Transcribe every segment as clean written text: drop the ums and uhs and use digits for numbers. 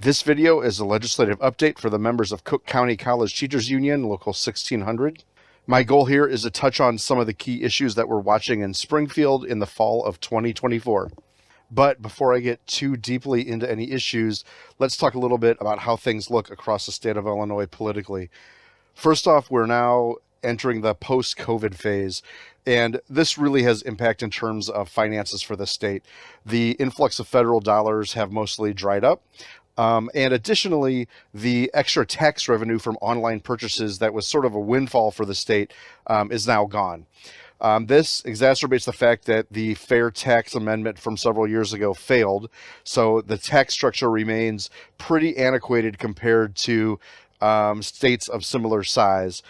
This video is a legislative update for the members of Cook County College Teachers Union, Local 1600. My goal here is to touch on some of the key issues that we're watching in Springfield in the fall of 2024. But before I get too deeply into any issues, let's talk a little bit about how things look across the state of Illinois politically. First off, we're now entering the post-COVID phase, and this really has impact in terms of finances for the state. The influx of federal dollars have mostly dried up. And additionally, the extra tax revenue from online purchases that was sort of a windfall for the state is now gone. This exacerbates the fact that the fair tax amendment from several years ago failed, so the tax structure remains pretty antiquated compared to states of similar size.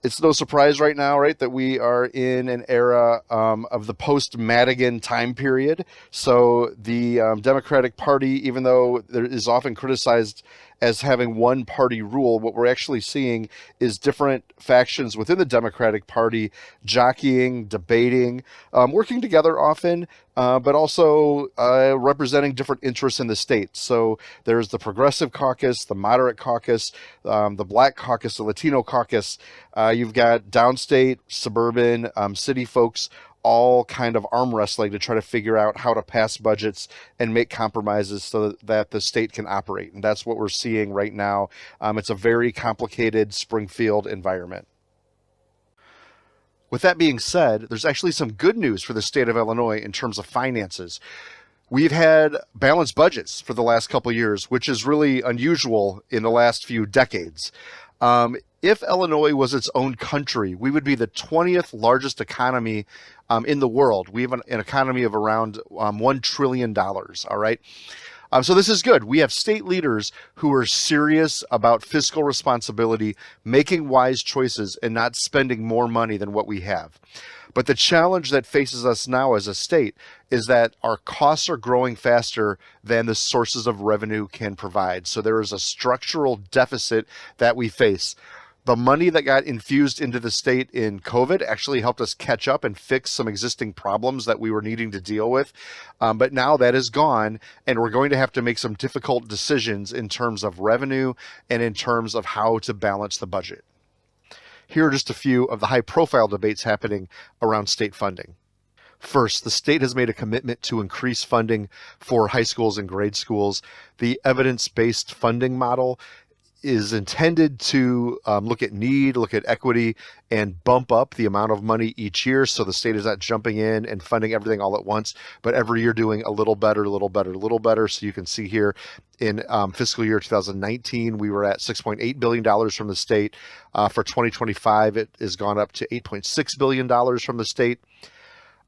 It's no surprise right now, right, that we are in an era of the post-Madigan time period. So the Democratic Party, even though there is often criticized as having one party rule, what we're actually seeing is different factions within the Democratic Party jockeying, debating, working together often, but also representing different interests in the state. So there's the Progressive Caucus, the Moderate Caucus, the Black Caucus, the Latino Caucus. You've got downstate, suburban, city folks all kind of arm wrestling to try to figure out how to pass budgets and make compromises so that the state can operate. And that's what we're seeing right now. It's a very complicated Springfield environment. With that being said, there's actually some good news for the state of Illinois in terms of finances. We've had balanced budgets for the last couple of years, which is really unusual in the last few decades. If Illinois was its own country, we would be the 20th largest economy in the world. We have an economy of around $1 trillion, all right? So this is good. We have state leaders who are serious about fiscal responsibility, making wise choices, and not spending more money than what we have. But the challenge that faces us now as a state is that our costs are growing faster than the sources of revenue can provide. So there is a structural deficit that we face. The money that got infused into the state in COVID actually helped us catch up and fix some existing problems that we were needing to deal with. But now that is gone, and we're going to have to make some difficult decisions in terms of revenue and in terms of how to balance the budget. Here are just a few of the high-profile debates happening around state funding. First, the state has made a commitment to increase funding for high schools and grade schools. The evidence-based funding model is intended to look at need, look at equity, and bump up the amount of money each year so the state is not jumping in and funding everything all at once, but every year doing a little better, a little better, a little better. So you can see here in fiscal year 2019, we were at $6.8 billion from the state. For 2025, it has gone up to $8.6 billion from the state.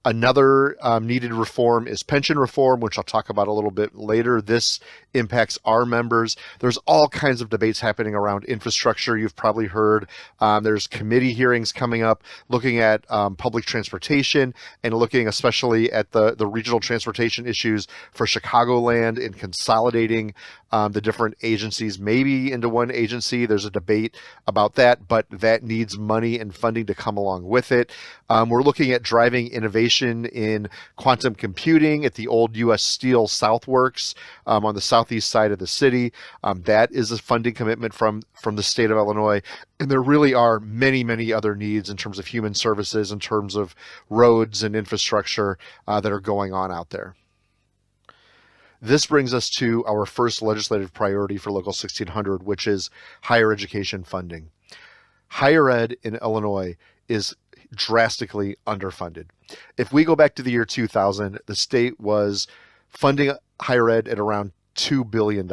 Another needed reform is pension reform, which I'll talk about a little bit later. This impacts our members. There's all kinds of debates happening around infrastructure. You've probably heard there's committee hearings coming up looking at public transportation and looking especially at the regional transportation issues for Chicagoland and consolidating the different agencies maybe into one agency. There's a debate about that, but that needs money and funding to come along with it. We're looking at driving innovation in quantum computing at the old U.S. Steel Southworks on the southeast side of the city. That is a funding commitment from the state of Illinois. And there really are many, many other needs in terms of human services, in terms of roads and infrastructure that are going on out there. This brings us to our first legislative priority for Local 1600, which is higher education funding. Higher ed in Illinois is drastically underfunded. If we go back to the year 2000, the state was funding higher ed at around $2 billion.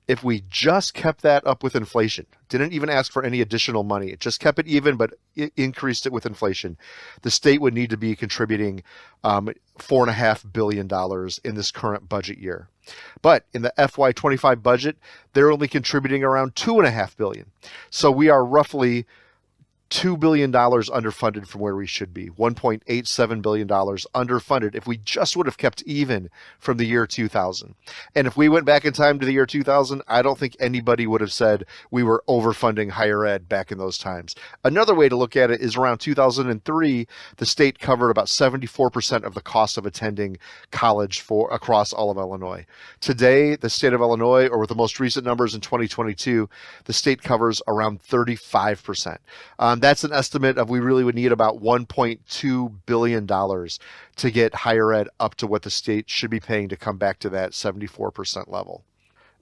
If we just kept that up with inflation, didn't even ask for any additional money, it just kept it even, but it increased it with inflation, the state would need to be contributing $4.5 billion in this current budget year. But in the FY25 budget, they're only contributing around $2.5 billion. So we are roughly $2 billion underfunded from where we should be, $1.87 billion underfunded if we just would have kept even from the year 2000. And if we went back in time to the year 2000, I don't think anybody would have said we were overfunding higher ed back in those times. Another way to look at it is around 2003, the state covered about 74% of the cost of attending college for across all of Illinois. Today, the state of Illinois, or with the most recent numbers in 2022, the state covers around 35%. That's an estimate of we really would need about $1.2 billion to get higher ed up to what the state should be paying to come back to that 74% level.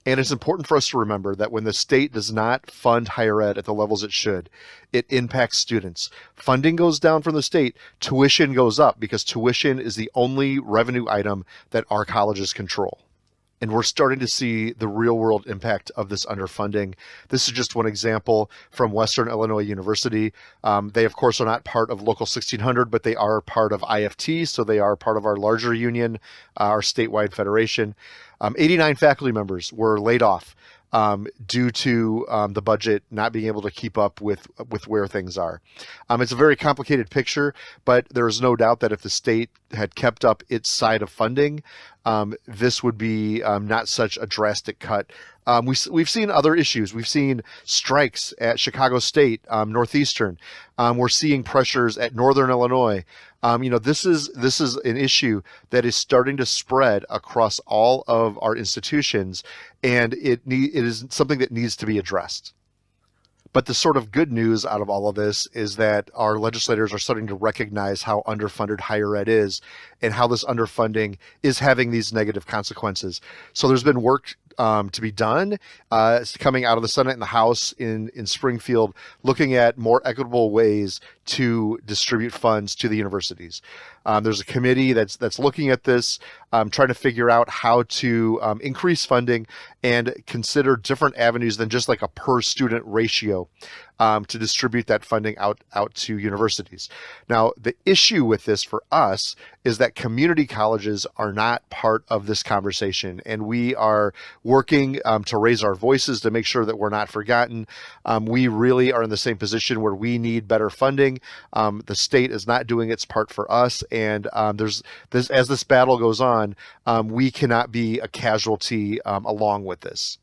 And it's important for us to remember that when the state does not fund higher ed at the levels it should, it impacts students. Funding goes down from the state, tuition goes up because tuition is the only revenue item that our colleges control. And we're starting to see the real world impact of this underfunding. This is just one example from Western Illinois University. They, of course, are not part of Local 1600, but they are part of IFT, so they are part of our larger union, our statewide federation. 89 faculty members were laid off due to the budget not being able to keep up with where things are. It's a very complicated picture, but there is no doubt that if the state had kept up its side of funding, this would be not such a drastic cut. We've seen other issues. We've seen strikes at Chicago State, Northeastern. We're seeing pressures at Northern Illinois. This is an issue that is starting to spread across all of our institutions, and it is something that needs to be addressed. But the sort of good news out of all of this is that our legislators are starting to recognize how underfunded higher ed is and how this underfunding is having these negative consequences. So there's been work to be done coming out of the Senate and the House in Springfield, looking at more equitable ways to distribute funds to the universities. There's a committee that's looking at this, trying to figure out how to increase funding and consider different avenues than just like a per student ratio to distribute that funding out to universities. Now, the issue with this for us is that community colleges are not part of this conversation, and we are working to raise our voices to make sure that we're not forgotten. We really are in the same position where we need better funding. The state is not doing its part for us, and as this battle goes on, we cannot be a casualty along with this.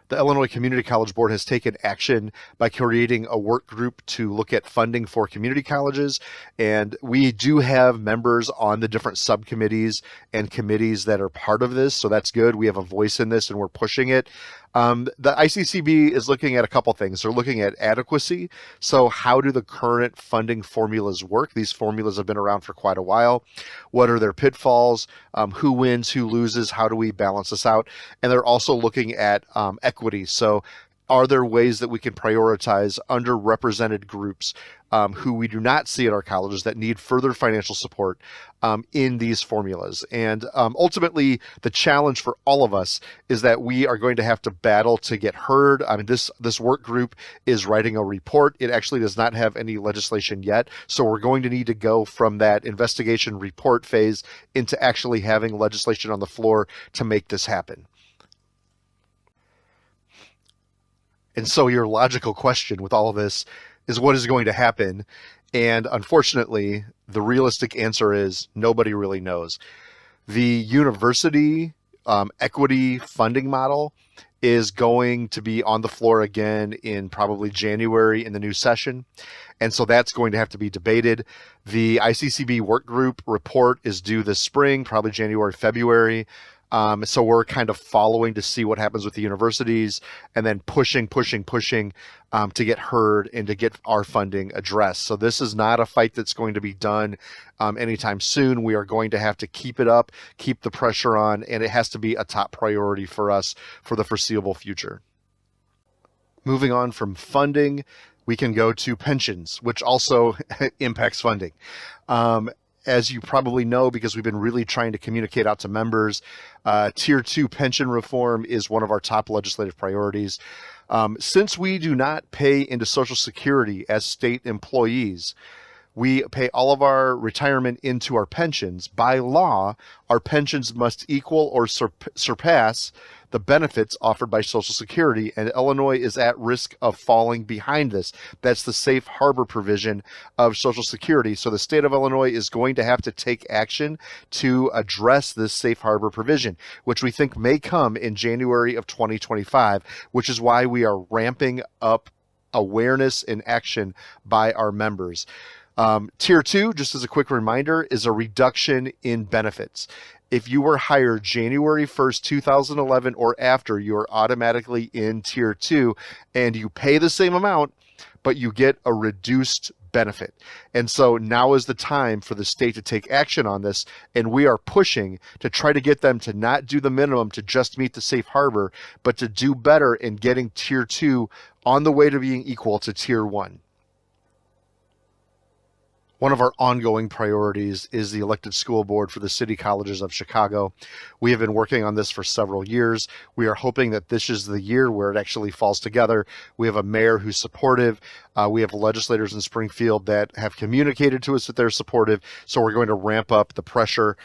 The Illinois Community College Board has taken action by creating a work group to look at funding for community colleges, and we do have members on the different subcommittees and committees that are part of this, so that's good. We have a voice in this and we're pushing it. The ICCB is looking at a couple things. They're looking at adequacy. So how do the current funding formulas work? These formulas have been around for quite a while. What are their pitfalls? Who wins, who loses? How do we balance this out? And they're also looking at equity. So are there ways that we can prioritize underrepresented groups who we do not see at our colleges that need further financial support in these formulas? And ultimately, the challenge for all of us is that we are going to have to battle to get heard. I mean, this work group is writing a report. It actually does not have any legislation yet. So we're going to need to go from that investigation report phase into actually having legislation on the floor to make this happen. And so your logical question with all of this is, what is going to happen? And unfortunately, the realistic answer is nobody really knows. The university equity funding model is going to be on the floor again in probably January in the new session. And so that's going to have to be debated. The ICCB work group report is due this spring, probably January, February. So we're kind of following to see what happens with the universities and then pushing to get heard and to get our funding addressed. So this is not a fight that's going to be done anytime soon. We are going to have to keep it up, keep the pressure on, and it has to be a top priority for us for the foreseeable future. Moving on from funding, we can go to pensions, which also impacts funding. As you probably know, because we've been really trying to communicate out to members, Tier 2 pension reform is one of our top legislative priorities. Since we do not pay into Social Security as state employees, we pay all of our retirement into our pensions. By law, our pensions must equal or surpass the benefits offered by Social Security, and Illinois is at risk of falling behind this. That's the safe harbor provision of Social Security. So the state of Illinois is going to have to take action to address this safe harbor provision, which we think may come in January of 2025, which is why we are ramping up awareness and action by our members. Tier 2, just as a quick reminder, is a reduction in benefits. If you were hired January 1st, 2011 or after, you are automatically in Tier 2 and you pay the same amount, but you get a reduced benefit. And so now is the time for the state to take action on this, and we are pushing to try to get them to not do the minimum to just meet the safe harbor, but to do better in getting Tier 2 on the way to being equal to Tier 1. One of our ongoing priorities is the elected school board for the city colleges of Chicago. We have been working on this for several years. We are hoping that this is the year where it actually falls together. We have a mayor who's supportive. We have legislators in Springfield that have communicated to us that they're supportive. So we're going to ramp up the pressure.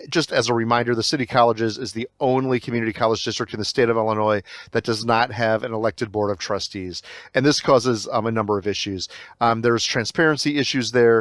Just as a reminder, the city colleges is the only community college district in the state of Illinois that does not have an elected board of trustees. And this causes a number of issues. There's transparency issues there,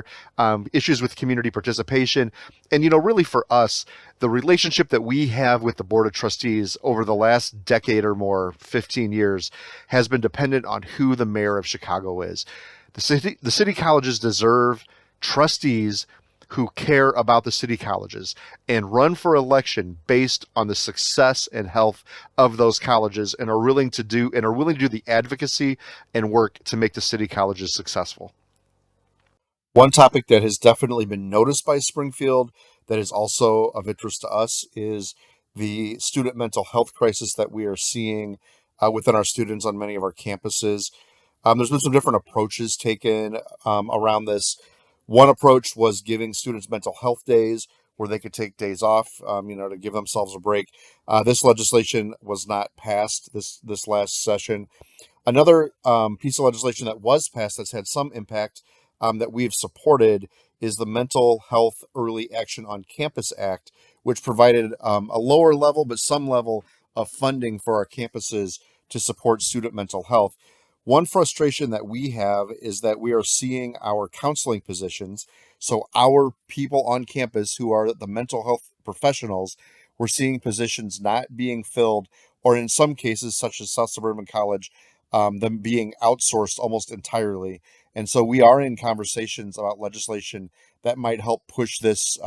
issues with community participation. And, really for us, the relationship that we have with the board of trustees over the last decade or more, 15 years, has been dependent on who the mayor of Chicago is. The city colleges deserve trustees who care about the city colleges and run for election based on the success and health of those colleges, and are willing to do the advocacy and work to make the city colleges successful. One topic that has definitely been noticed by Springfield that is also of interest to us is the student mental health crisis that we are seeing within our students on many of our campuses. There's been some different approaches taken around this. One approach was giving students mental health days where they could take days off, to give themselves a break. This legislation was not passed this last session. Another piece of legislation that was passed that's had some impact that we've supported is the Mental Health Early Action on Campus Act, which provided a lower level but some level of funding for our campuses to support student mental health. One frustration that we have is that we are seeing our counseling positions, so our people on campus who are the mental health professionals, we're seeing positions not being filled, or in some cases, such as South Suburban College, them being outsourced almost entirely. And so we are in conversations about legislation that might help push this,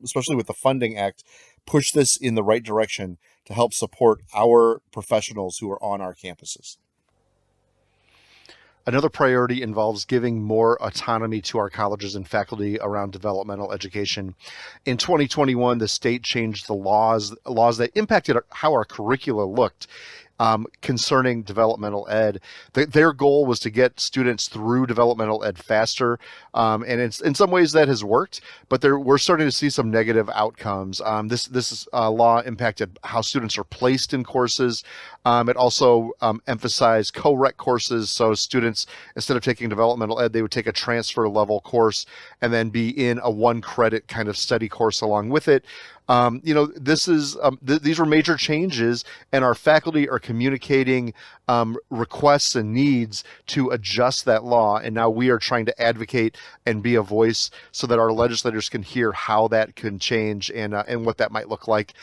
especially with the Funding Act, push this in the right direction to help support our professionals who are on our campuses. Another priority involves giving more autonomy to our colleges and faculty around developmental education. In 2021, the state changed the laws that impacted how our curricula looked. Concerning developmental ed. Their goal was to get students through developmental ed faster, and in some ways that has worked, but we're starting to see some negative outcomes. This law impacted how students are placed in courses. It also emphasized co-rec courses, so students, instead of taking developmental ed, they would take a transfer level course and then be in a 1-credit kind of study course along with it. These were major changes, and our faculty are communicating requests and needs to adjust that law. And now we are trying to advocate and be a voice so that our legislators can hear how that can change and what that might look like.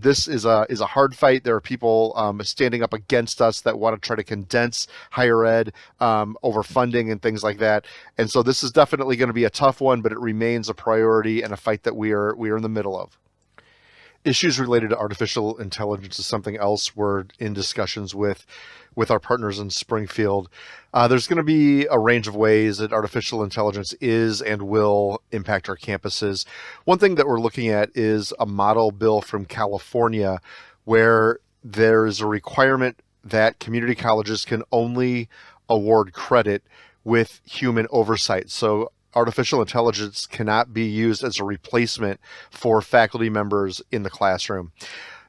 This is a hard fight. There are people standing up against us that want to try to condense higher ed over funding and things like that. And so this is definitely going to be a tough one, but it remains a priority and a fight that we are in the middle of. Issues related to artificial intelligence is something else we're in discussions with our partners in Springfield. There's going to be a range of ways that artificial intelligence is and will impact our campuses. One thing that we're looking at is a model bill from California where there is a requirement that community colleges can only award credit with human oversight. So artificial intelligence cannot be used as a replacement for faculty members in the classroom.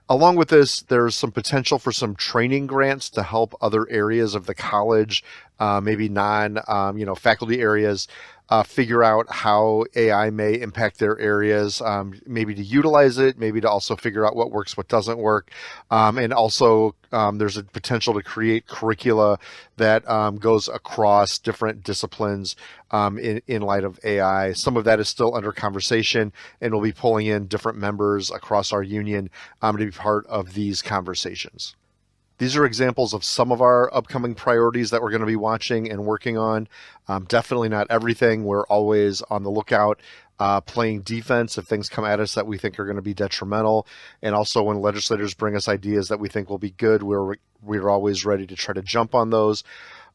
Along with this, there's some potential for some training grants to help other areas of the college maybe faculty areas, figure out how AI may impact their areas, maybe to utilize it, maybe to also figure out what works, what doesn't work. And also, there's a potential to create curricula that goes across different disciplines in light of AI. Some of that is still under conversation, and we'll be pulling in different members across our union to be part of these conversations. These are examples of some of our upcoming priorities that we're going to be watching and working on. Definitely not everything. We're always on the lookout, playing defense if things come at us that we think are going to be detrimental. And also when legislators bring us ideas that we think will be good, we're always ready to try to jump on those.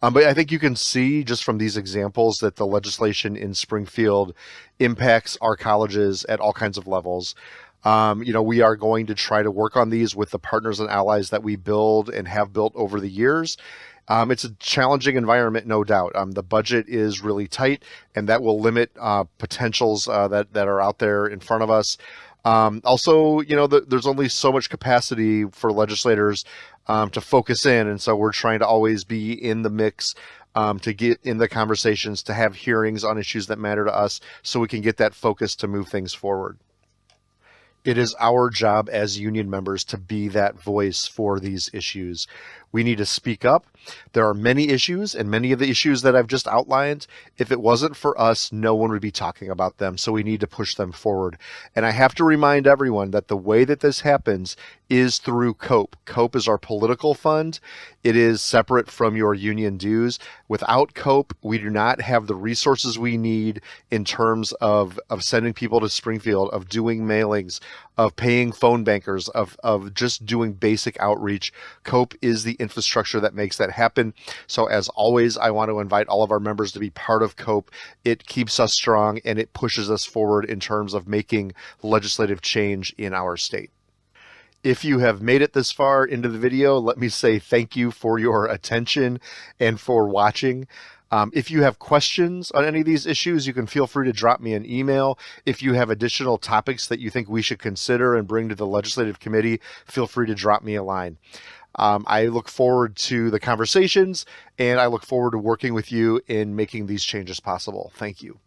But I think you can see just from these examples that the legislation in Springfield impacts our colleges at all kinds of levels. We are going to try to work on these with the partners and allies that we build and have built over the years. It's a challenging environment, no doubt. The budget is really tight, and that will limit potentials that are out there in front of us. Also, there's only so much capacity for legislators to focus in, and so we're trying to always be in the mix. To get in the conversations, to have hearings on issues that matter to us so we can get that focus to move things forward. It is our job as union members to be that voice for these issues. We need to speak up. There are many issues, and many of the issues that I've just outlined, if it wasn't for us, no one would be talking about them. So we need to push them forward. And I have to remind everyone that the way that this happens is through COPE. COPE is our political fund. It is separate from your union dues. Without COPE, we do not have the resources we need in terms of sending people to Springfield, of doing mailings, of paying phone bankers, of just doing basic outreach. COPE is the infrastructure that makes that happen. So as always, I want to invite all of our members to be part of COPE. It keeps us strong and it pushes us forward in terms of making legislative change in our state. If you have made it this far into the video, let me say thank you for your attention and for watching. If you have questions on any of these issues, you can feel free to drop me an email. If you have additional topics that you think we should consider and bring to the legislative committee, feel free to drop me a line. I look forward to the conversations, and I look forward to working with you in making these changes possible. Thank you.